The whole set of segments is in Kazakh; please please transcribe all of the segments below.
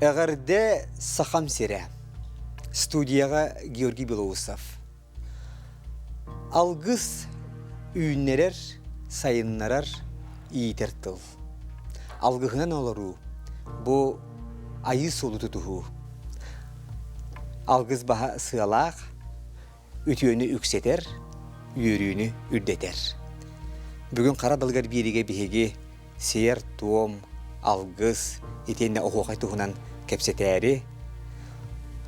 Эғарде сақам сере. Студияға Георгий Белоусов. Алгыс үйіннерер, сайыннарар иетертіл. Алгығынан олару, бұ айы солу тұтуғу. Алгыз баға сығалақ, үтіөні үксетер, үйеріні үрдетер. Бүгін қара далғар береге бігеге сер, туом, алгыз, етенне оғуғай тұғынан кепсетәрі.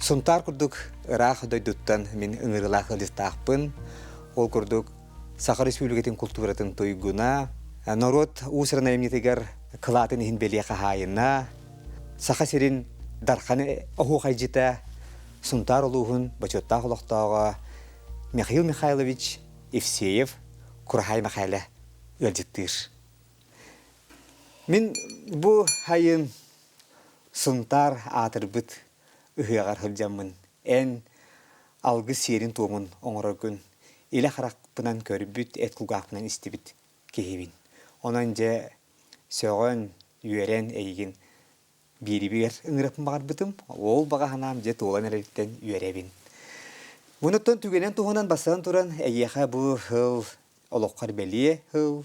Сұнтар күрдік ұрақ дөйдіттен мен ұңырылақ ылыстақпын. Ол күрдік Сақар Республикатын культуратын тойгуна, народ ұсырына емнетігер қылатын ең беле қағайына, Сақа серін дарқаны оғуғай жета, Сұнтар ұлығын бачоттақ ұлықтауға Михаил Михайлович Евсеев Курахай Михайлы өлжеттір. Мен бұл хайын Сұнтар атырбыт ұғығар хылжамын. Ән алғы серін туымын оңыры күн. Илі қарақпынан көрібіт, әт құлғақпынан істебіт кехебін. Онан же сөғын, үйерен, әйген бері-бер ұңырапын бағар бұтым. Ол баға ханам же туылан әреліктен үйеребін. Бұныттан түгенен туғынан басынан тұран әйеға бұл хыл олыққар бәлие хыл.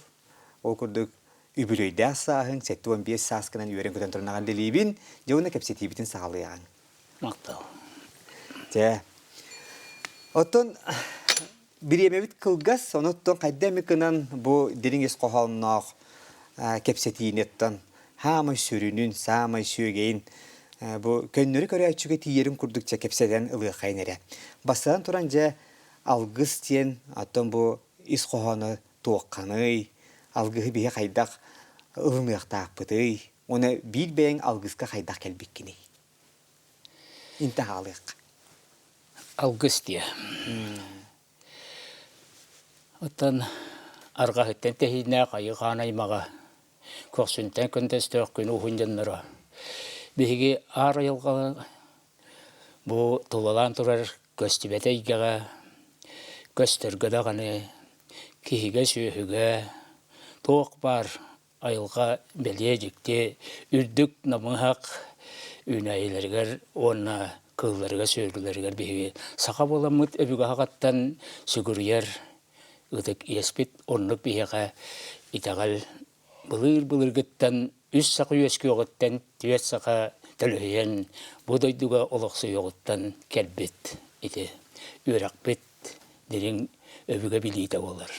Ол күрдік үбілөйді асағын, сәтті 15 сасқынан үйерен көтен тұрынаған делейбін, же оны кәпсетейбітін сағалыяған. Мақтал. Же. Оттан біремебіт қылғас, оныттан қайда мекінан бұл деріңес қоғалынақ кәпсетейінеттен хамай сүрінін, самай сүйегейін бұл көннері көрі әтшіге тиерін күрдікче кәпседен ылығы қайнері. Басыдан тұран же алғыз тен, оттан бұл ис қоғаны туаққаны, алғығы бейе қайдақ ылымықтақ бұдай, оны бейл бәйін алғызға қайдақ кәлбеккені. Инті ғалық. Алғыз де. Оттан арға хеттен тәхейіне қайыған аймаға көксінтен күндесті өккені ұхынденлері. Беге ар айылға бұл тұлалан тұрар көстібеті үйгеға, көстіргіді ғаны, кейіге сүйігі, тоқ бар айылға бәле жікте, үрдік намығақ үнәйілергер, онына кылларга сөйлерлер беге. Сақа боламыт өбігі ағаттан сүгірер, ұдық еспет онлық беге итағал бұлыр-бұлыргіттан үс сақы өскі оғыттан түйет сақа тіліген бұдайдыға олықсы оғыттан кәлбет ете. Үйрақ бет дерің өбігі білейді олар.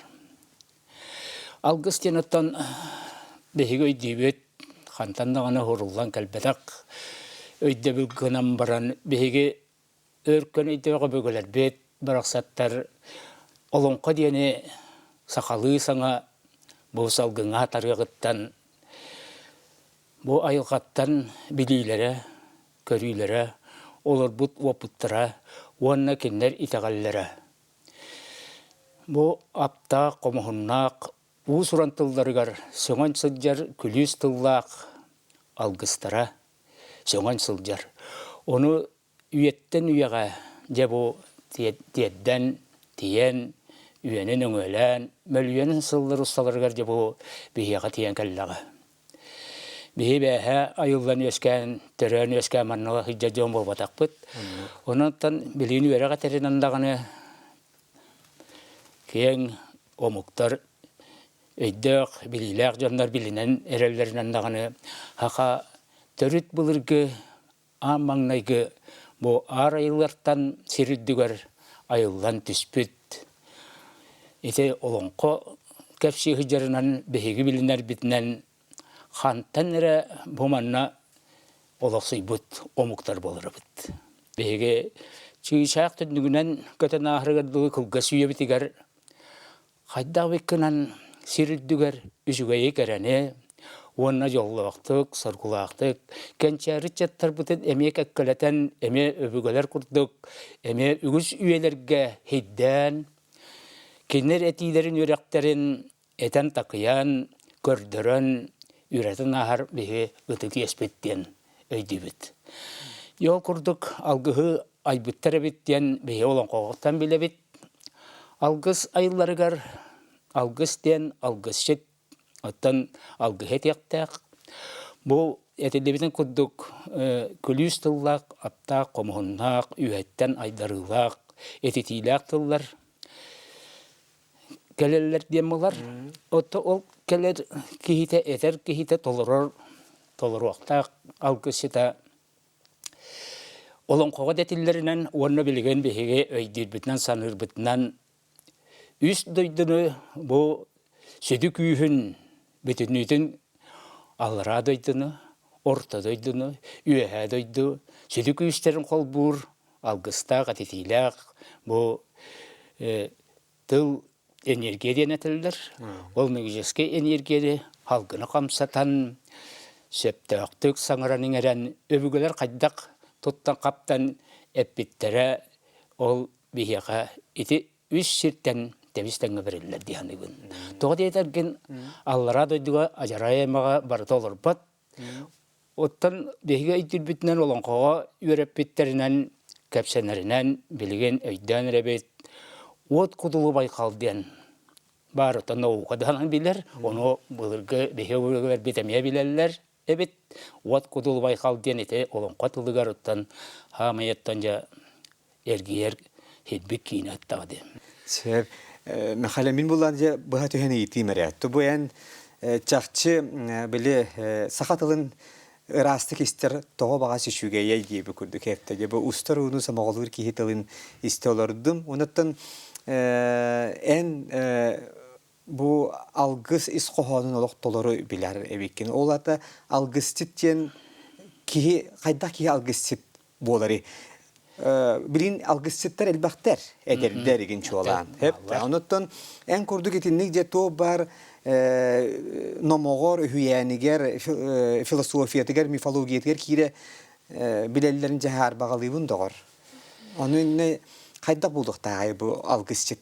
Алғыз тенаттан беге өйдейбет қантандағаны ғұрылған кәлбетақ өйді білгінен баран беге өркен өйдеуға бөгілер бет бірақсаттар олонқа дейіне сақалы саңа бұл салғыңа тарғығыттан бұл айылғаттан білейлері, көрүйлері, олар бұт опыттыра, онына кеннер итағалылары. Бұл апта қомығыннақ, ұз ұрантылдарығар сөңін сылжар күліс тыллақ алғыстара, сөңін сылжар. Оны үйеттен үйеға, де бұл тиедден, тиен, үйенін өңелен, мөлүйенін сыллар ұсталарығар де бұл бейеға тиен кәллаға. Бейі бәйі айылдан өскен, түрен өскен маннығы хиджадион бол батақ бұд. Онықтан білейін өреға тәрінандағыны кейін омуқтар өйдіқ, білейләқ жандар білінен әрелерінандағыны хақа түріт бұлырғы, амаңнайғы бұл ар айыллартан серілдігер айылдан түспіт. Ете олонқо кәпсі хиджарынан бейгі білінер бітінен Хантан әрі бұманна олықсый бұд, омуқтар болыры бұд. Беге чүйшақ түндігінен көтін ағырғырдығы күлгі сүйе бітігер, қайдақ беккінен сирілдігер үшігейі кәрәне, онына жоллығықтық, сұрғылақтық, кәнчәрі чаттар бұтын әмек әккілетен, әме өбігілер күрдік, әме үгіз үйелерге хейдден, кенер әтейлерін өрәқтерін әтен тақиян, көрдірін, үйрәтін ағар беге ұтығы еспеттен өйдебет. Йол күрдік алғығы айбыттар әбеттен беге олон қоғықтан біле бет. Алғыз айыларығар, алғыз ден, алғыз шет, оттан алғығы тектәқ. Бұл этелебитен куддук күлүс тыллак, аптак, комуһуннаак, үһэттен айдарылаак, этитилаак тыллар келелер демалар. Отто ол келер кихите этер кихите толоруактаак алгысыта олон кога детиллеринен уонна билген беһиге өйдүрбүтнен санырбытнан үс дойдуну бу сөдү күйүхүн бүтүнүтүн аллара дойдуну, орта дойдуну, үөһэ дойду, сөдү күйүстерин колбуур, алгыстаак, атитилаак, бу тыл энергия денетелдер. Ол мегижеске энергия халгыны камсатан, сөптөктүк саңыранын эрен өбүгөлөр кайдак туттан каптан эппиттере ол бихига ити үс сиртен темистеңе берилер диһаныгын. Тога дейтерген аллара дойдуга ажараемага барыта олорбат. Оттан бихига итирбитнен олонкога үйреппиттеринен, кепсенеринен билген өйдөн ребет от кудулу байкалден барыта наукадан билер, ону былыргы бихига битемие билерлер. Эбит от кудулу байкалден ите олонка тылыгар оттан хамаяттан жа эргиер хидбик кинаттагы. Сөп мәхәле мин булган же бу хәтүһене итимәре. Тубуян чакчы биле сахатылын расты кистер тоо бага сишүгә яйди бу күрдүк хәптәге бу устар уну самагалыр кихителин истелордум. Онаттан бу алгыс исқохонун олоқтолору билер эбиккен. Олата алгыститтен кихи кайда кихи алгыстит болары. Билин алгыститтер элбактер эдердер еген чуалан. Онаттан эн курдук этинник же то бар номогор хүйәнигер философиятыгер мифологиятыгер кире билеллерин жахар багалыбын догор. Онун кайда булдукта бу алгыстит.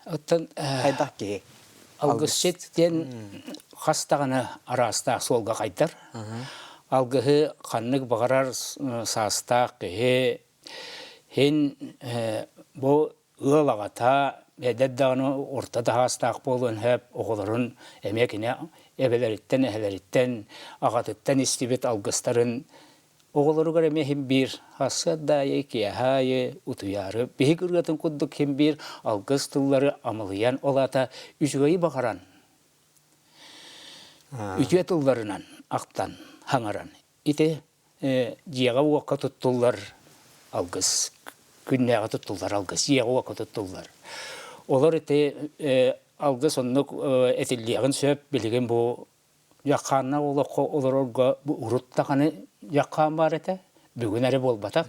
Оттан Кайда ки алгыститтен хастаганы араста солга кайтар. Алгыһы каннык багарар саастак хен бу ылагата эдедданы ортада хастак болун хеп оголорун эмекине эбелериттен эхелериттен агатыттан истибет алгыстарын оголору göre hem bir hasada ki haye utuyarı bihigirgatın kudduk hem bir algıstılları amalayan olata üçgayı bakaran üçüye tıllarından aktan hangaran ite jiyaga vakka tutullar algıs günnäge tutullar algıs jiyaga vakka tutullar olar ite algıs onluk etilliğin söp bilgen bu yakana olorga bu uruttagаны yakkan бар ete бүгүн әрі болбатақ.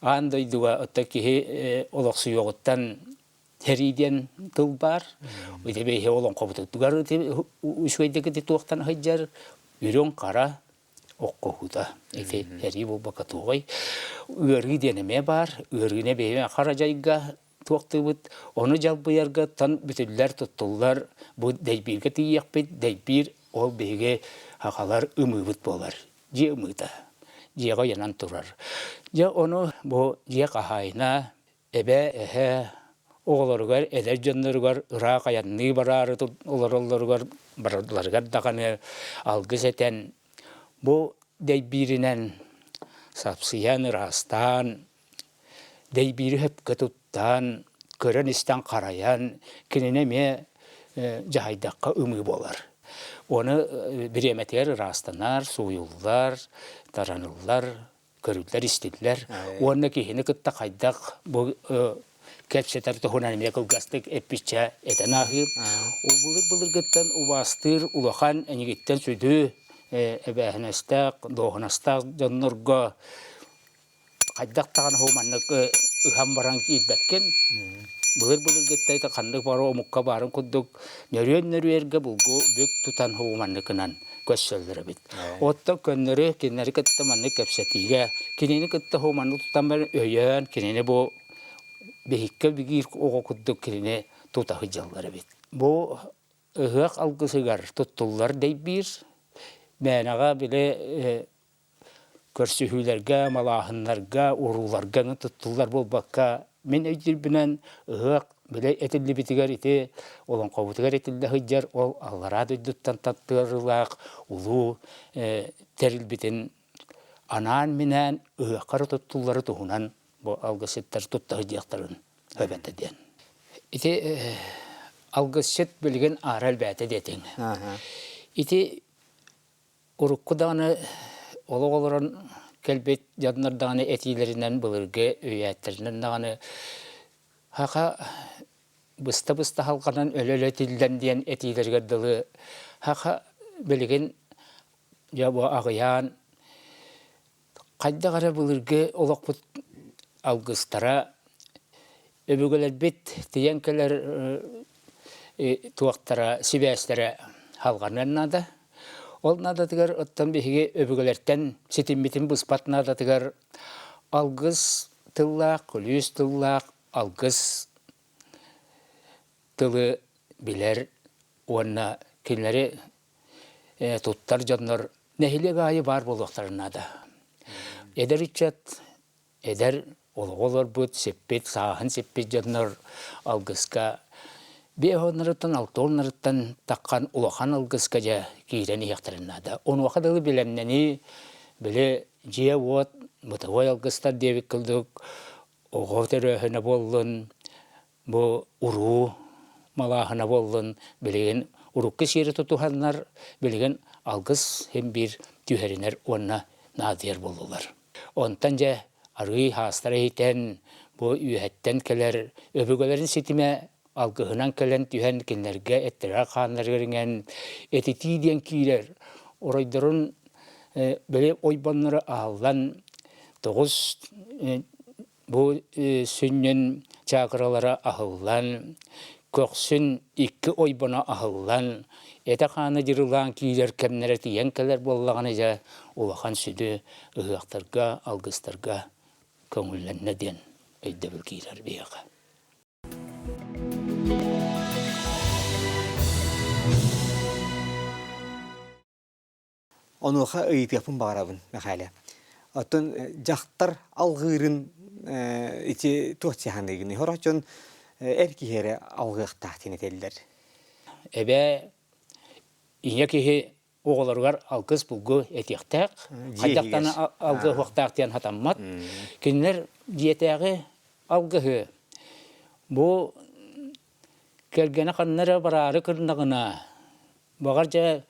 Андайдуға оттаки олақсы yoğuttan териден тыл бар. Өйде бейхе олон қобытыдығар үшвейдегі туақтан хайджар үйрен қара оққоғуда. Эти әри болбақа туғай. Үйергі денеме бар. Үйергіне бейхе қара жайға туақтыбыд. Оны жалбыярға тан бүтілер тұттылар. Бұл дәйбірге тейек бет. Дәйбір ол бейге хақалар үмібіт болар. Же үміді. Жеға янан тұрар. Же оны бұл же қағайына әбе оғыларығар, әдер жонларығар, ұрақ аянны барары оларыларығар, барыларығар дағаны алғыз әтен. Бұл дәйбірінен сапсиян ұрастан, дәйбірі хөпкі тұттан, көрін істен қараян, кеніне ме жағайдаққа үмі болар. Оны биреметер растанар, суюллар, тараныллар, көрүлләр, истилләр. Оны кихини кытта кайдак бу кепсетер тохунан мекылгастык эппичә этенахи. Булыр гыттан убастыр, улахан энигиттен сүдү эбәһнәстәк, дохнастак жаннырга кайдак таган хоманнык ыхам баран кибәккен. Булыр гытта кандык бары омукка барын куддук нөрүерге булгу бөк тутан хоманныкынан көссөлдөрө бит. Отто көннөрү кинери кытта манны кепсетиге, кинени кытта хоманны тутан бар өйөн, кинени бу бехикке бигир ого куддук кинени тута хыжаллары бит. Бу ыгак алгысыгар туттуллар дейбир, мәнага биле көрсүһүләргә, малахыннарга, уруларга туттулар болбакка мен өйдүр белән ыгак Bile etilli bitiger ite olan qobutiger etilli hıjjar ol Allara düddütten tattırılaq ulu teril bitin anan minen ıqarı tutulları tuhunan bu algısıtlar tutta hıjjaqtарын höbette diyen. Ite algısıt bilgen aral bäte deten. Ite urukku dağını olaran kelbet jadnar dağını etilerinden bılırge öyätterinden dağını haqa bısta halkadan ölöle tilden diyen etilerge dılı haqa bilgen ya bu ağıyan qayda gara bılırge olaqput algıstara öbügeler bit diyenkeler tuaqtara sibäslere halganan nada. Ol nada tigar ottan bihige öbügelerten sitimmitin bıspat nada tigar algıs tıllaq, kulüs tıllaq, algıs tılı biler onna kinleri tuttar janlar nehile gayı var boluqtarına da. Eder içat, eder olur but seppet, sahın seppet janlar algıska bir onlardan altonlardan takkan ulaqan algıska ja kireni yaqtarına da. Onu vaqadalı bilemneni bile jiye vot mutaway algıstar devik kıldık. Oğu teröhüne bollun bu uru malahına bollun bilgen urukki siri tutuhanlar bilgen algıs hem bir tüheriner onna nadir boldular. Ondan ja arıy hastara hiten bu üyetten keler öbügelerin sitime algıhınan kelen tühen kinlerge ettira kanlar geringen etiti diyen kiler oraydarın böyle oybanları ağlan 9 bu sünnen çakıralara ahıllan köksün 2 oybana ahıllan etakana jırılan kiler kemnere tiyenkeler bollağına ja ulaqan südü ıhaqtarga algıstarga köngüllenne diyen öydebül kiler beyaqa. Onuqa ıyıt yapın bağırabın mekale. Otun jaqtar algırın içi tuğçıhandegini horaçın erkihere algıq tahtin eteller. Ebe iñekihi oğlargar algıs bulgu etiyaqtaq. Qaydaqtan algı waqtaq diyen hatammat. Kinler diyetəği algıhı. Bu kelgene qannara bararı kırnağına. Bağarca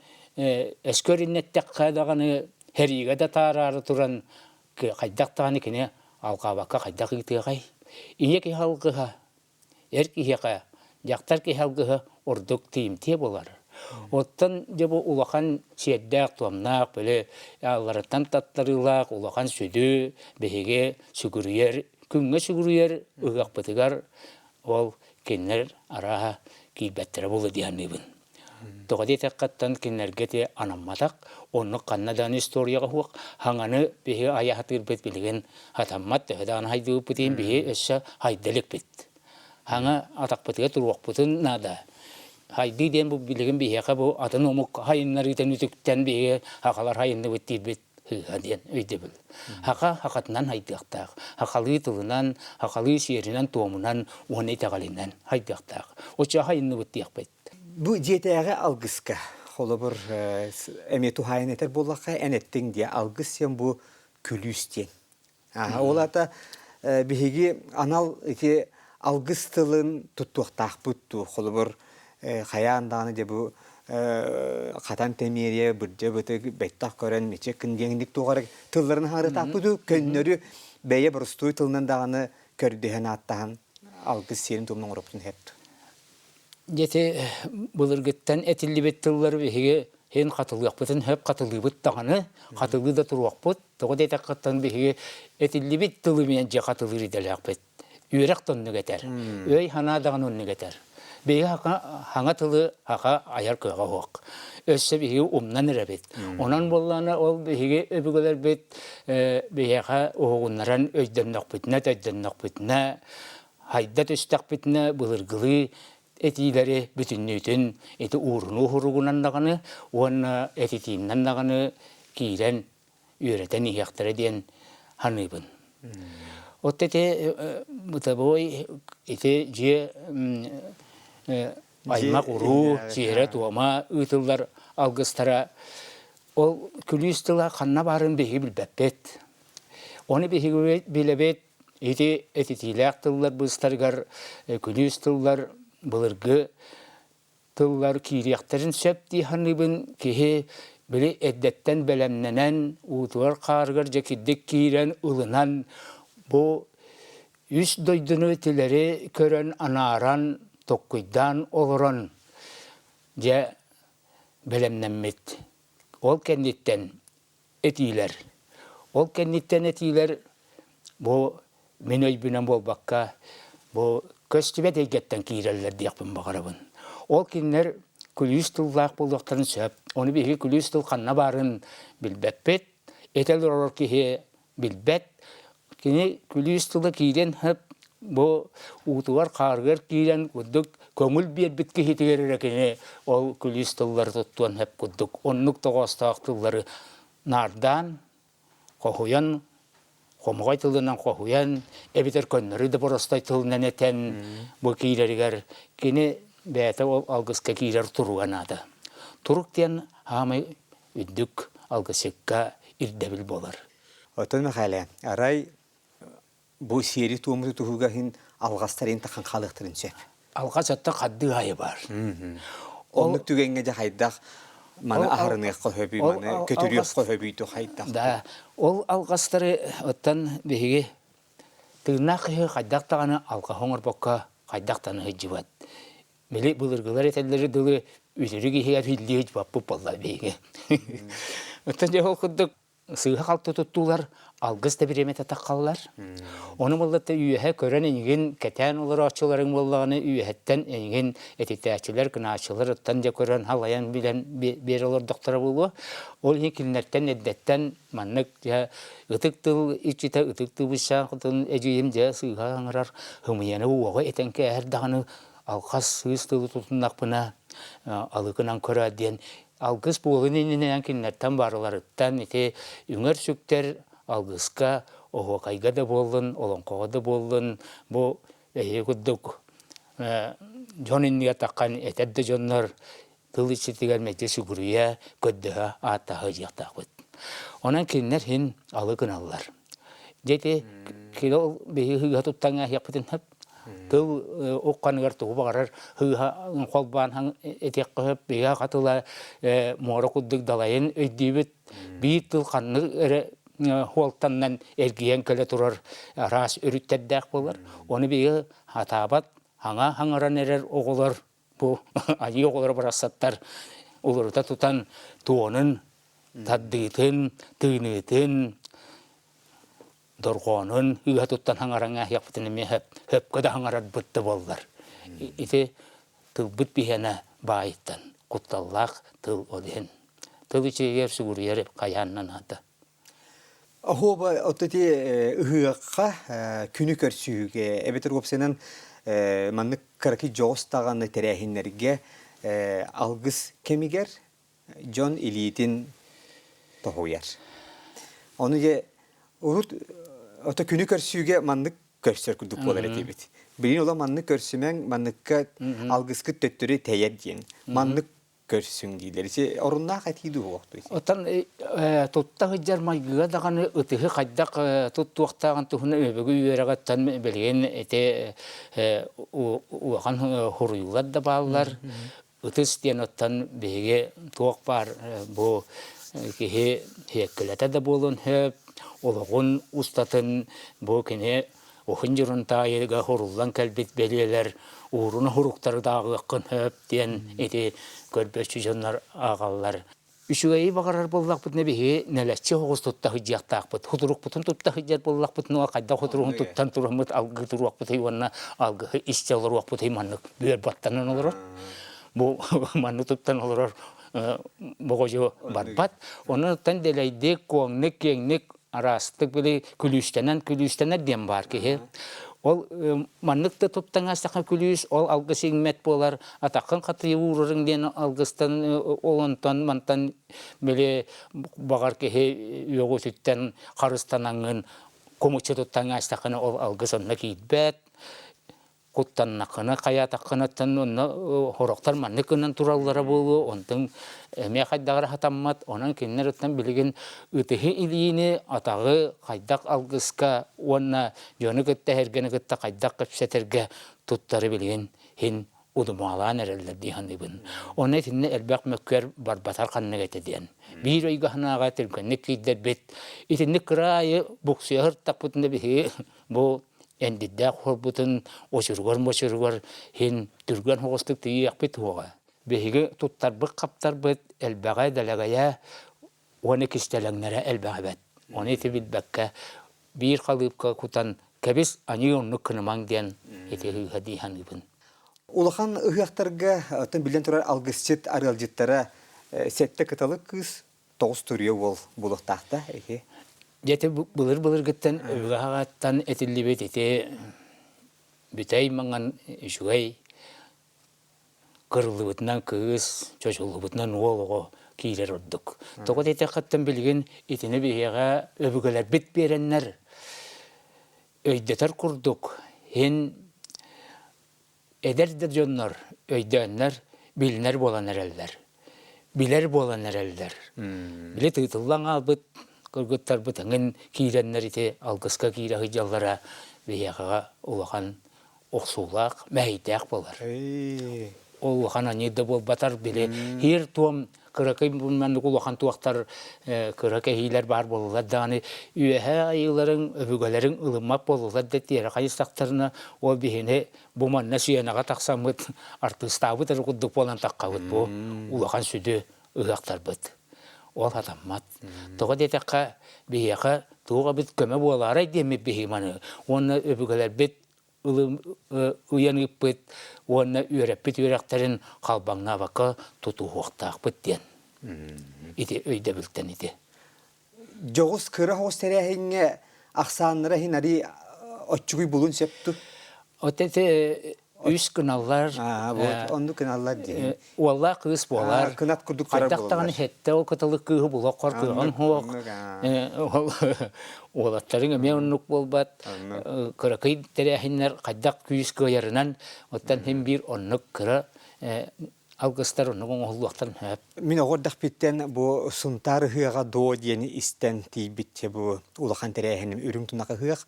eskör innettek qaydağını heriga da tararı turan qaydaqtağını kine alqabaqqa qaydaq itiğay. İñeki algıha erkihiqa jaqtar ki algıha orduk tiimtiye bolar. Ottan bu ulaqan şeddaq tuamnaq böyle Allah'tan tatlarılaq ulaqan südü behege sügürüyer küngə sügürüyer ıgaq bitigar ol kinler araha kibettere bolu diyanibin. Toqadi taqqattan kinlerge te anammatak onu qannadan istoriyaga huq hangаны behe ayahatir bet bilgen hatammat tedan haydu putin behe essa haydelik bit. Hanga atak petiga turuq putun nada. Haydi den bu bilgen behe bu atan omuk hayınları tenütükten behe haqalar hayınны bitti bit hadiyen öydebül. Haqa haqatnan haydaqtaq. Haqalı tılından, haqalı şerinden tomunan onu taqalinden haydaqtaq. Oça hayınны bitti bit. Bu jetəği algıska olabır emetu hayın eter bollaqa enettin diye algısyan bu külüsten. Ola da bihigi anal ki algıstılın tuttuqtaq buttu olabır xayandanı de bu qatan temeriye birce bıtı bettaq gören neçe kingenlik tuğarak tılların harıtaq budu könnörü beye burstuy tılından dağını kördühen attağın algıs serin tuğumdan oruptun hepti. Jete bulurguttan etilli bettilleri behige hen qatılıyaq butun hep qatılıyı buttağını qatılıyı da turuaq but toqde taqattan behige etilli bettili men je qatılıyı delaq bet yürek tonnu geter öy hana dağın onnu geter behe hanga tılı haqa ayar köga hoq össe behige umnan rebet onan bollana ol behige öbügeler bet behe oğunnaran öydennaq bitne haydat üstaq bitne bulurgılı etileri bütünlüğün eti uğrunu hurugunan dağını ona etitiğinden dağını kiren üreten iyaktara diyen hanıbın. От эти бытовой, эти же аймақ уру, жері туама, ұтылдар алғыстара. Ол күлістіла қанна барын бейі білбәппет. Оны бейі білебет, эти тиләк тыллар бұстарғар, күлістіллар бұлырғы тыллар кирияқтарын сөп дейханыбын кеге білі әддеттен бәлемненен, ұтуар қарғар жекиддік кейрен ұлынан, бұ үс дойдыны тілері көрін анаран, тоққойдан олыран, жа бәлемненмет. Ол кәннеттен әтейлер. Ол кәннеттен әтейлер, бұ мен өйбінен болбаққа, бұ көстібет егеттен кейрелер дейқпін бағарабын. Ол кеннер күліс тұллақ болдықтарын сөп, оны бейге күліс тұл қанна барын білбәппет, әтелер олар кеге білбәт, кене күліс тұлы кейден хөп, бұ ұтуар қарғыр кейден күдік, көңіл бербітке хетігерер әкене ол күліс тұллар тұттуан хөп күдік. Оннық тоғастақ тұллары нардан, қоғуян, қомығай тылынан қоғуян, әбетер көннері де бұрыстай тылынан әтен бұ кейлерігер. Кене бәті ол алғысқа кейлер тұруған ады. Тұруқтен хамы үддік алғысыққа ирдәбіл болар. Отын мәқәлі, арай бұл сері туымызы тұғылғағын алғастарын таққан қалықтырын сөп. Алғас атта қадды айы бар. Онлық түгенге де қайдақ маны ағырынық қойбүй, маны көтіріқ қойбүйді қайдақ. Да, ол алғастары оттан бейге тығынақ қайдақ тағаны алға хоңыр боққа қайдақтаны ғыджыват. Мелі бұлырғылар етелері дұлы үлірі кейге филдей жбап болла бейге. Оттан же ол құддық сыға қалты тұттулар, алғыз да біремет атаққалылар. Оны болдатты үйәе көрін әнеген кәтән олар açыларын боллағаны үйәттен әнеген әтетәчілер, күнашылар, оттан же көрін халаян білен бері олар доқтара болуы. Ол екілінерттен әддеттен маннық ұтықтыл, ичіті ұтықтыл бұша құтын әжейім же сыға аңырар. Хымияны оғы әтенке әрдағаны алқас сыыстылы тұтынақпына алықынан көрі әден. Алғыз болын енінен кеннерттен барыларыттан ете үңір сүктер алғызға оғы қайға да болын, олонқоға да болын, бұл әйе күддік жон енніге таққан әтәдді жонлар тыл ішетігер мәте сүгірия көддіға аттағы жақтақ бұд. Онан кеннер хен алы кыналылар. Жете келі ол бейі хыға тұттаңа яқпытын хөп, тыл оққанығар тұғы бағарар хыға қолбан әтек қып бейі қатыла мора күддік далайын өйдейбіт бейі тыл қанны хуалтаннан әргейен көлі тұрар рас үріттәддәк болар. Оны бейі атабат аңаран әрер оғылар, бұл айы оғылар барасаттар оларыта тұтан туонын, таддыйтын, тыйнытын, дорғонын, үйе тұттан аңараңа яқпытынымен хөпкөді аңарат бұтты болдар. Ити тыл бұт бейені байыттан, құтталлақ тыл оден. Тыл ішегер сүгірер қаяннан ады. Хоба оттати ыһыаққа күні көрсүйге әбетер көпсенен манны караки жоғыстағаны тәрәхінлерге алғыз кемигер Джон Илитин тоғуяр. Оны же урут ота күні көрсүйге манны көрсөр күдік болар әтебет. Бірін ола манны көрсімен манныққа алғызқы төттірі тәйер дейін. Манны көрсүң дейлер. Орынна қатиды оқты. Отан тұттағы жармайғыға дағаны ұтығы қайдақ тұттуақтаған тұхыны өбігі үйерағаттан білген әте уаған құруылар да балылар. Ұтыс ден оттан бейге туақ бар бұл кеге хеккілеті да болын хөп, олығын ұстатын бұл кене оқын жүрін тайыға құруылан кәлбет белелер, уырына құруқтары дағы қын хөп ден әте көрбөші жонлар ағалар. Үшігейі бағарар боллақ бұтын әбеге нәләтші оғыз тұттағы жақтақ бұт. Құтыруқ бұтын тұттағы жар боллақ бұтын оға қайда құтыруғын тұттан тұрғымыт алғы тұруақ бұт айуанна алғы ішчалыруақ бұтайманлық бүйер баттанын олырар. Бұл манны тұттан олырар бұғы жо барбат. Оны тұттан дәләйдек, көңнік, кеңнік арастық білі күлістенен дем бар кеге. Ол манныкты туптан астақа күліс, ол алғыс еңмет болар, атақын қатыры ұрырыңден алғыстан олонтан, мантан біле бағар кеге өгі сүттен қарыстанаңын комучу туттан астакына ол алгыс онна кийбет. Куттаннакына каятаккынаттан онна хороктар манны кынан тураллара болу, онтын эме кайдагара хатаммат, онан киннер оттан билген үтехи илини атагы кайдак алгыска онна жөны кытта хергени кытта кайдак кепсетерге туттары билген хин удумалан эрелдер диханыбын. Оны тинне элбак мөккөр барбатар канныгете диен. Бир ойгахнага телкенник кийдер бет. Итинне крайы буксыгыр таппытында бихи бу эндиддак хорбутун очургор хин түргөн хогостук тияк бит хога. Бихиге туттарбык каптарбыт элбагай далагая оны кистелеңнере элбагабет. Оны тибилбекке бир калыпка кутан кебис ани онну кынымаң диен этеги хадиханыбын. Улахан ыхяктарга атын билен турар алгысчыт аралжыттара сетте кыталык кыз 9 турия бол булуктакта эке. Жете былыр гыттан ыгагаттан этиллибет эте битай манган жугай кырлыбытынан кыз чочулубутынан олого кийлер ордук. Тогот эте каттан билген итине бияга өбүгөлөр бит береннер өйдөтөр курдук. Хен эдердер жоннор өйдөннөр билнер болан эрелдер. Билер болан эрелдер. Биле тытыллаң албыт кыргыттар бытыңын кийреннер ите алгыска кийрахы жаллара бияга улахан оксулак мәйтәк болар. Улахан анеде бол батар биле хир туам кыракай булман улахан туактар кыракай хилер бар болулар даны үйәһә айыларын өбүгөлөрүн ылымап болулар деттер кайыстактарына ол бихине буманна сүйенага таксамыт артыстабы тер кудук болан таккабыт бу улахан сүдү ыгактар быт. Ол атаммат. Тоға детекка бияқа туға бит көмі болары деме бейманы. Оны өбігілер бит ұянып бит, оны үйреп бит үйректерін қалбаңна бақы тұту хоқтақ бит ден. Ити өйді білттен ити. Жоғыз кыра хоғыз тәрәхіңе ақсанлары хинари отчугуй болун септу? Отеті үс кыналлар. Онды кыналлар дейін. Уалла қыз болар. Кынат күрдіктері болар. Қайдақтағын хетті ол кытылық күйі бұлақ қор күйған хоқ. Олаттарын өме ұнық болбат. Кырақый тәрәхінлер қайдақ күйіс көйерінен оттан хем бір ұнық кыры алғыстар ұнық оңғылуақтарын хөп. Мен оғырдақ біттен бұл сұнтар ғыға до дейіні істен тейбітте бұл улахан тәрәхінім үрім тұнақы ғық.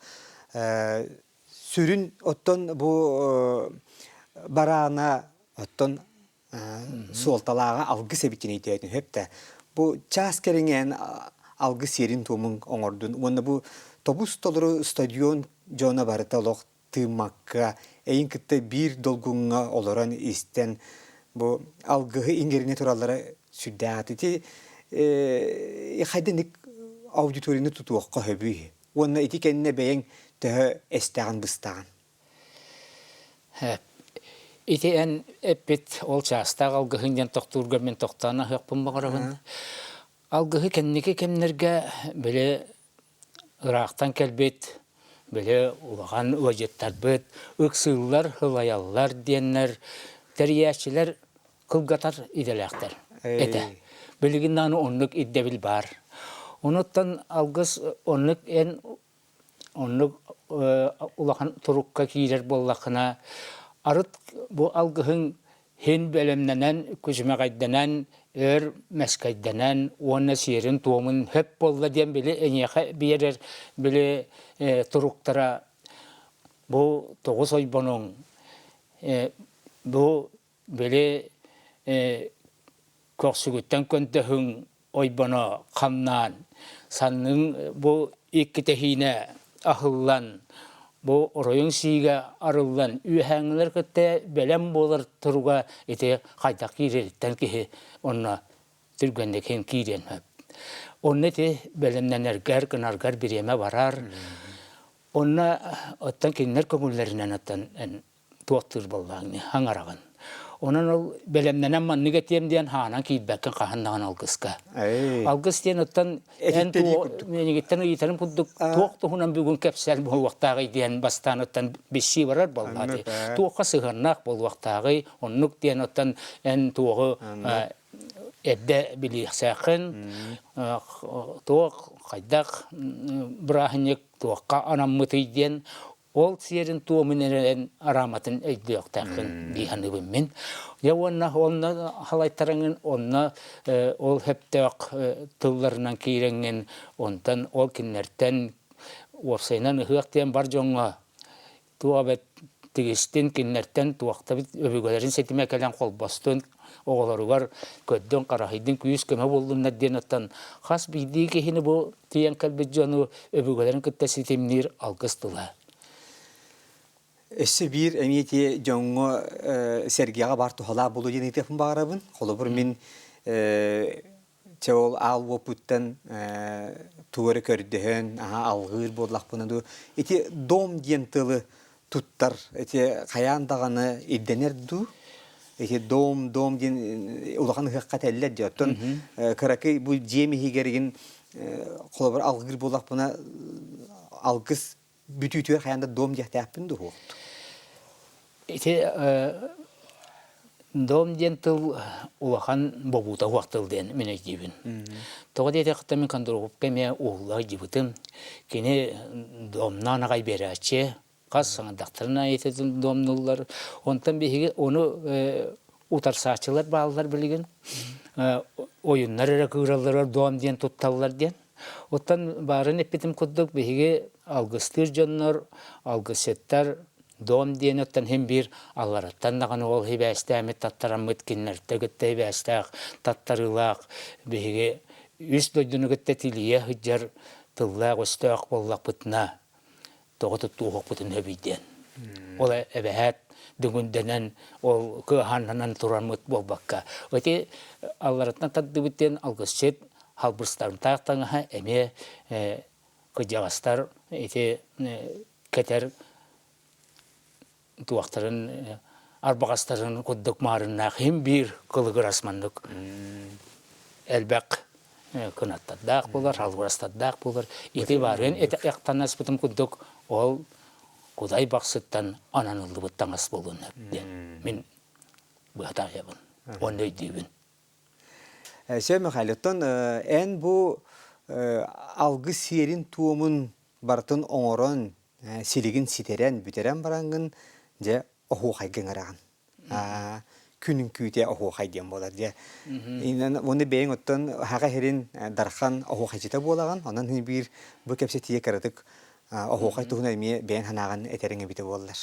Сүрін оттон бұл барана оттон суолталаға алғы себеттен ететін хөпті. Бұл час керінген алғы серін туымың оңырдың. Оны бұл тобус толыры стадион жона барыта олық тымаққа, әйін күтті бір долгуңа олыран істен бұл алғығы ингеріне туралары сүрдәті. Қайденік аудиторияны тұтуаққа хөбі. Оны еті кәніне бәйін төхі әстәғін бұстағын. Ити ән әппет ол частақ алғығын тоқтурға мен тоқтана хөкпін бағырағын. Алғығы кәннеке кәмнерге біле ұрақтан кәлбет, біле ұлаған өжеттар бұд, ұқсылар, хылаялар дейінлер, тәрияшілер қылғатар иделәқтер. Білігін наны онлық иддебіл бар. Оныттан алғыз онлық ән онлық ұлаған тұрыққа кейлер боллақына арыт бұл алғығын хен бөлімненен, күзіме қайданан, өр мәскайданан, оны серін туымын хөп болла дем білі әнеқі берер білі тұрықтара бұл 9 ой бұның бұл білі көксігіттен көндіхін ой бұны қамнан санның бұл иккітехіне ахыллан бұл оройың сиге арылдан үйәңілер күтті бәлем болар тұруға еті қайдақ кейреліктен кейі онына түргендекен кейрен өп. Онына еті бәлемнен әргәр, кынаргар біреме барар. Онына оттан кейінлер көңілерінен оттан туақтыр болдағын, хаңарағын. Onun ol belemden manni getiyem diyen hanan kiydbekken kahandan algıska. Algıs diyen ottan en tuğ gitten yiterim kudduk tuğ hunan bugün kepsel bol vaqtağı diyen bastan ottan bişi varar bolmadı. Tuğ sığırnak bol vaqtağı onluk diyen ottan en tuğu Эдде билихсәкін, тоқ қайдақ брахынек тоққа анаммытыйден, ол серін туомынерен араматын өйдіоқтақын бейханыбын мен. Я онна халайттарыңын, онна ол хептеоқ тылларынан кейренген, онтан ол кіннерттен орсайнан ұхықтен бар жоңға туабет тігістен кіннерттен туақтабыт өбігөлерін сетіме кәлен қолбастын оғыларығар көдден қарахайдың күйіс көмі болдым нәрден оттан қас бейді кехіні бұл тиян кәлбет жону өбігөлерін күтті сетемнер алғыстыла. Эссе бир эмиети жоңго Сергияга бар тухала болу жени тефин багарабын. Колу бир мен чол ал вопуттан туары көрдөһөн, алгыр бодлакпыны. Эти дом дентылы туттар, эти каяндаганы идденерду. Эти дом ген улахан хаккат эллер жоттон. Каракы бу жеми хигерген колу бир алгыр бодлакпына алгыс бүтүтүөр каянда дом жактаппын ду. Ити дом дентыл улахан бобута уақтылден мен әйдебін. Тоға дейті қыттамын қандырғып кәме оғылар жібітім. Кені домнан ағай бері әтше, қас саңадақтарына ететін домнылар. Онтан бейге оны утарсачылар бағылар білген. Ойынлар әрі күралар дом ден тұтталар ден. Оттан барын әппетім күддік бейге алғыстыр жонлар, алғысеттар, дом ден оттан hem bir аллараттан даған ол хебәстәмет таттарамыт киннәртә гетте хебәстәк таттарылак беге үс дойдыны гетте тилия хҗар тыллак өстәк боллак бутна тогы тугык бутын хебидән. Ол әбәһәт дүгүндәнән ол кыһаннан туранмыт болбакка. Өте аллараттан тадды биттен алгысчет халбырстарын тактаңа эме кыҗагастар эте кетер туақтарын, арбағастарын құддық марынна hem bir қылығыр асмандық әлбәқ күнаттаддақ болар, алғырастаддақ болар. Еті барын, еті әқтан аспытым құддық ол құдай бақсыттан ананылды бұттан ас болуын әбді. Мен бұғатақ ебін, оны өйдейбін. Сөймі қайлыттан, ән бұл алғы серін туымын бартын оңырын, силигин ситерен, бүтерен бараңын, же оғу қайгын араған. Күнін күйте оғу қайден болар. Оны бейін оттан хаға херін дархан оғу қайжета болаған, онан бір бұл кәпсе тие қарадық оғу қай тұғын әлме бейін ханаған әтеріңе біті болар.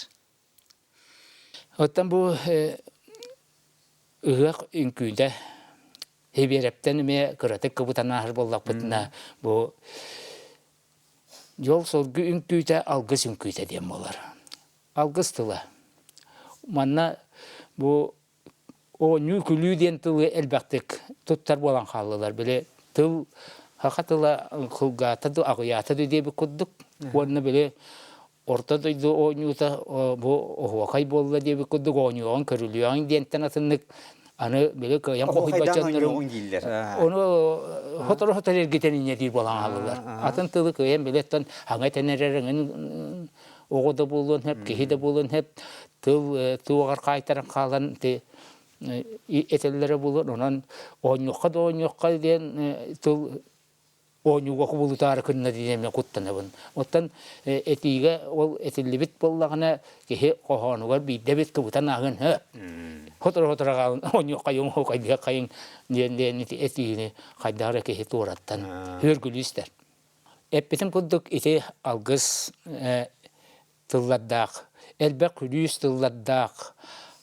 Оттан бұл ұғық үнкүйді хеберептен ме қарадық көбітан ағыр болақ бұтына бұл жол солғы үнкүйті алғыс үнкүйті дем болар. Алғыс тылы. Манна бұл оңы күлүүден тылы әлбәқтік тұттар болан қалылар. Біле тыл хақатылы қылғатыды, ағыятыды дебі күддік. Оны біле ортадойды оңыта оғақай болы дебі күддік. Оңыған көрілуян денттен атынық. Аны біле көйен қоқи бачанларын. Оны хотыр ергетеніне дейір болан қалылар. Атын тылы көйен білеттен аңай тәнереріңін оғыда болуын хеп, кехиде болуын хеп, туғар қайтаран қалан етелері болуын, онан оңыққа ден оңуға құбылытары күніне дейін мен құттанабын. Оттан етіге ол етілі бит болағына кехе қоғануғар бейді бит күбітан ағын хеп. Хотыр-хотыр қалын оңуға оңуға қайдыға қайын етігіне қайдары кехе туыраттан өргілістер. Әппетім күддік еті алғыз тылладдақ, әлбәқ күліс тылладдақ.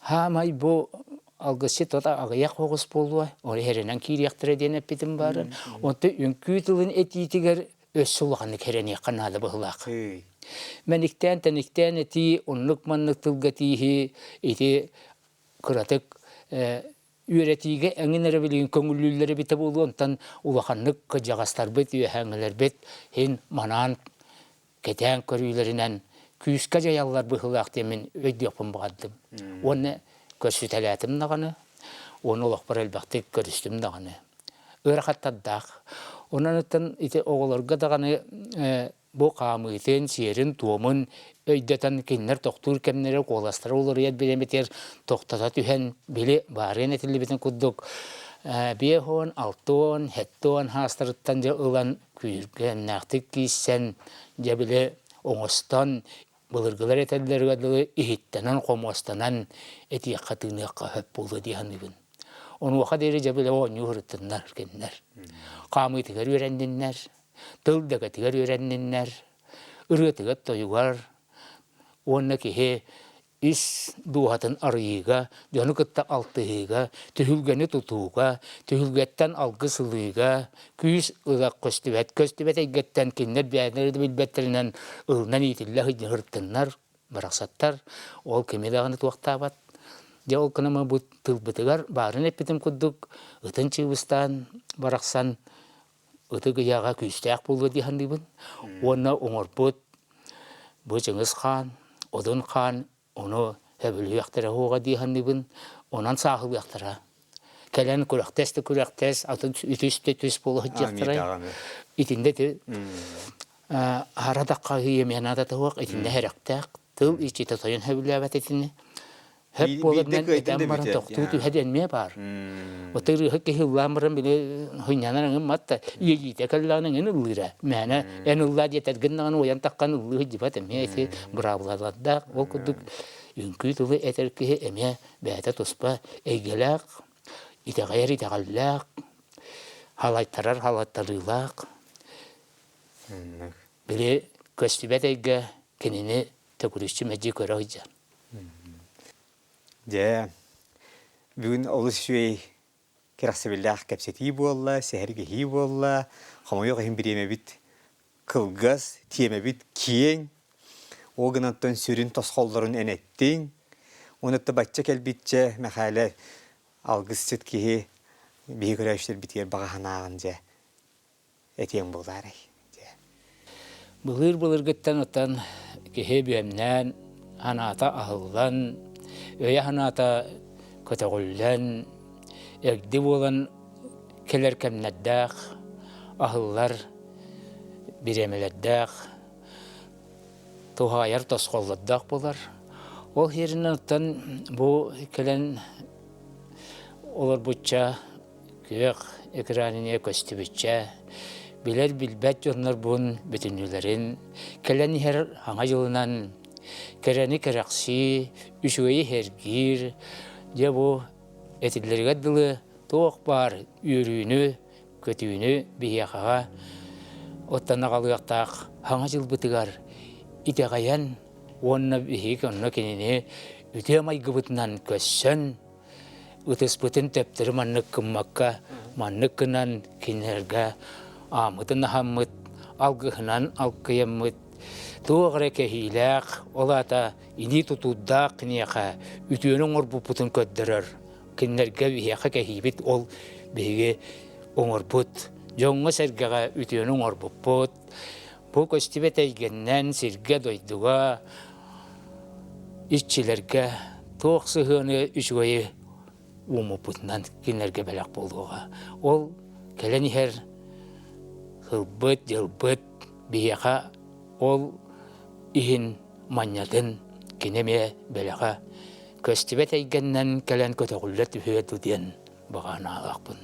Хамай бұл алғысы тота ағаяқ оғыз болуа, оны херенен кейрияқтыр әден әппетім барын. Онты үнкі тылын әтейтігер өз сұлғаны херен яқын ады бұғылақ. Мәніктен, тәніктен әті, онлық манлық тылға тейі, әті күратық үйретіге әңін әрі білген көңілілері біті болу, онтан улақанлық қыжағастар біт, үйәңілер біт, хен манан кетен көрүйлерінен күйіске жаялар бұғылақ демен өйдеқпін бұғадым. Оны көрсетелетім нағаны, оны олақ бір әлбәқті көрістім нағаны. Өрақаттаддақ. Онан өттен оғыларға дағаны бұл қамығытын, серін, туымын, өйдетен кенлер тоқтуыр кәмнері қоластары олар ед береметер тоқтата түйен білі барын әтілі бетін күддік. Бехон, алтон, хеттон хастырыттан же ылан күйірген нақтық кейсен же біле оңыстан бұлырғылар етәділерге дылы ихиттенен қомостанан әті яқатығыныққа хөп болды дейханыбын. Оны оқа дейірі же біле оңы ғырыттынлар кеннер. Қамытығар өрәндінлер, тылдығатығар өрәндінлер, ұрғытығат тойығар, оны кеге ис дуғатын арыйыға, жоны күтті алтығыға, түхілгені тұтуға, түхілгеттен алғы сылыға, күйіс ұлақ көстібет әйгеттен кеннер бәйнерді білбеттерінен ұлынан етілі ғырттынлар, барақсаттар, ол кемедағыны туақтабат. Же ол кынымы бұт тылбытығар, барын әппетім күддік, ұтын чығыстан, барақсан, ұты ғияға күйістәк болу дейхандыбын. Оны оңыр бұт, бұ жыңыз қан, одын қан, оны әбілі яқтыра оға дейхандыбын, онан сағыл яқтыра. Кәлән күрәқтәсті күрәқтәс, атын үтісті түс болу яқтыра. Итінде арадаққа емен адаты оқ, итінде әрәқтәк, тыл ичеті тойын әбілі әбәт етіне. Hep bolaknan edem baran toqtutu hedenme bar. Otır hak hıllamırım bile hınyananın matta yiyite kallanın ıllıra. Mana en ıllar yetergin oyan takkan ıllı jibat emeti bravladda ol kuduk ünkütü eterki eme beta tospa egelak ite gayri tagallak halaytarar halattarılak. Bile köstübet ege kenini tekuruşçu mecci körahıca. Ja, bugün olus şüy kerasıbillah kapseti bolla, seherge hi bolla, xamoyo him birime bit kılgaz, tiyeme bit kiyen. O gınattan sürün tosqolların enettin. Onu da batça kelbitçe mekale algıs sütkihi bir görüşler bitiyer bağanağınca etiyen bolaray. Bılır gitten otan kehe büyemnen anata ahıllan öye hanata kötügüllen egdi bolan keler kemneddaq ahıllar biremeleddak tuhayar tosqolladdaq bolar. Ol herinden otan bu kelen olur butça kök ekranine köstübütçe biler bilbet jornar bun bütünlülerin kelen her hanga yolunan kereni keraksi üçügeyi hergir je bu etillerge dılı toq bar yürüyünü kötüyünü biyakağa ottana qalıqtaq hanga yıl bıtıgar itegayan onna bihik onna kenini ütemay gıbıtnan kössön ütespıtın teptiri manlık kımmakka manlık kınan kinerge amıtın hamıt algıhınan algıyamıt tuğra kehilaq olata ini tutuddaq niyaqa ütüönün orbuputun ködderer kinnerge bihiyaqa kehibit ol bihige oŋorbut joŋŋa sergaga ütüönün orbuput bu köstibet eygenden sirge doyduga işçilerge tuğ sıhını üçügeyi umuputnan kinnerge belaq bolduga ol keleni her hılbıt yılbıt bihiyaqa ol ihin manyadın kineme belaga köstibet eygenden kelen kötügüllet ühüyedü diyen bağana ağakbın.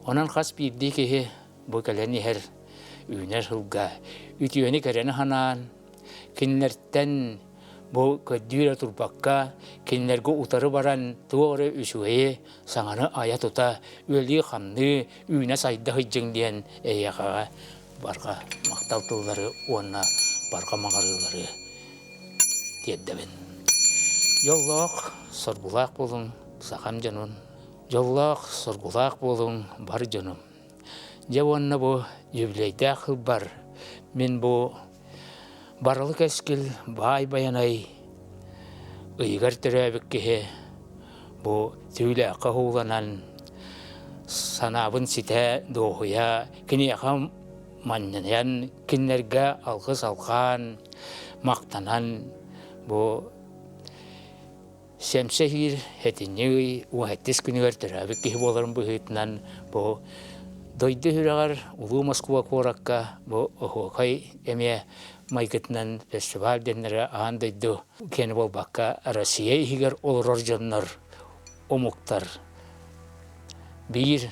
Onan khas birdi ki bu keleni her üner hılga ütüyeni kereni hanan kinlerden bu ködüyle turbakka kinlerge utarı baran tuğru üçügeyi sananı ayat uta öli xamны üne sayda hıcın diyen eyyağa barga maqtal tılları onna barga mağarıları diyeddebin. Yollaq sorgulaq bolun saqam canun. Yollaq sorgulaq bolun bar canum. Jawonna bu yübleyde xıl bar. Min bu barılık eskil bay bayanay ıygar türebik kehe bu tüyle qahuğlanan sanabın site doğuya kini akam mannayan kinlerge algыс algan maqtanan bu semsehir hetini u hetis kinigar türebik kehe bolarım bu hitnan bu doydu hüragar ulu Moskva korakka bu ohoqay emye mayketnan festival denlere andaydı keni bol bakka Rusiya higar oluror jannar omuktar bir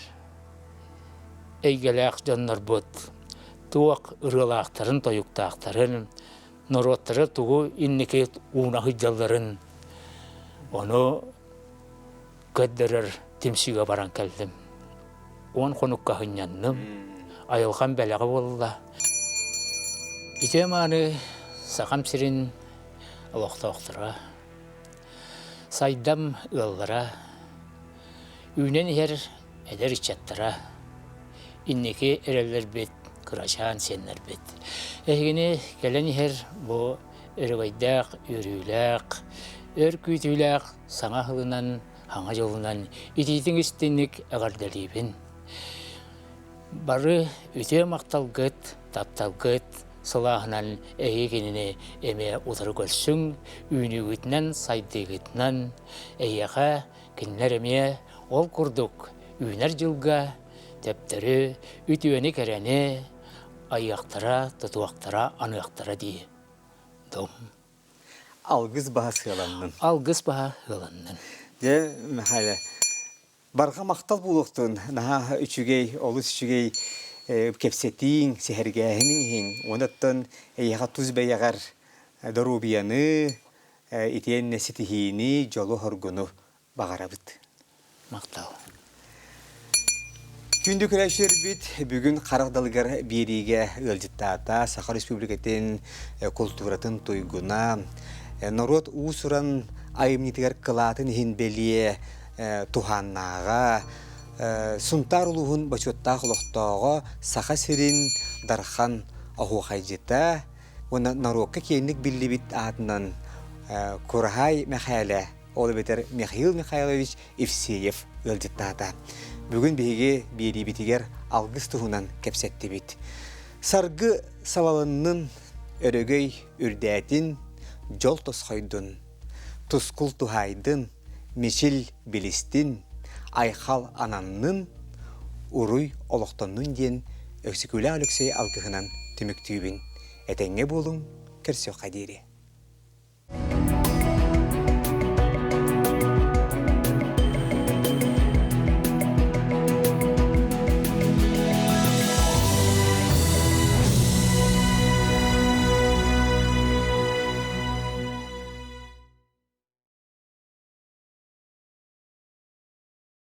eygeleak jannar bot. Tuak ırılaqtарын, toyuktaqtарын, norottары tuğu inneke uğna hıcalların. Onu gödderer timsiga baran keldim. On konukka hınyandım. Ayılgan belağı bolla. Bitemani saqam sirin aloqta oqtıra. Saydam ıllara. Ünen her eder içattıra. İnneki ereller bit, kıraşan senler bit. Ehgini gelen her bu ergaydak, yürüylak, örkütüylak, sana hılınan, hana yolunan, ititin istinlik ağardalibin. Barı üte maqtalgıt, taptalgıt, sılahınan eğigenine eme utarı gölsün, üynügütünen, saydıgıtınan, eğiqa, kinler eme, ol kurduk, üyner jılga, tepteri, ütüeni kerene, ayaqtara, tutuaqtara, anıaqtara diye. Dom. Algız baha sığalanın. Algız baha hılanın. De hala barga maqtal buluqtun. Naha üçügey, olus üçügey kepsetin, sehergahinin hin. Onattan yağa tuz beyagar darubiyanı, itiyen nesitihini, jolu horgunu bağarabıt. Maqtal. Күндү күрәшер бит бүгүн Карагдалгар бириге ылжыттаата Саха Республикатын культуратын туйгуна народ уусуран айымнитигер кылатын хинбелие туханнага сунтар улугун бачоттаа хулоктоого Саха сирин дархан ахуахайжыта она народка кийинник биллибит атынан Курхай Михайле ол бетер Михаил Михайлович Евсеев ылжыттаата Бүгін беге бери битигер алгыс туһунан кепсетти бит. Саргы салалынның өрөгөй үрдәтин жол тосхойдун. Тускул тухайдын, мешил билистин, айхал ананның уруй олоқтонның ден өксікөлі Алексей алгыхынан түміктүйбін. Әтеңе болың, керсі қадири.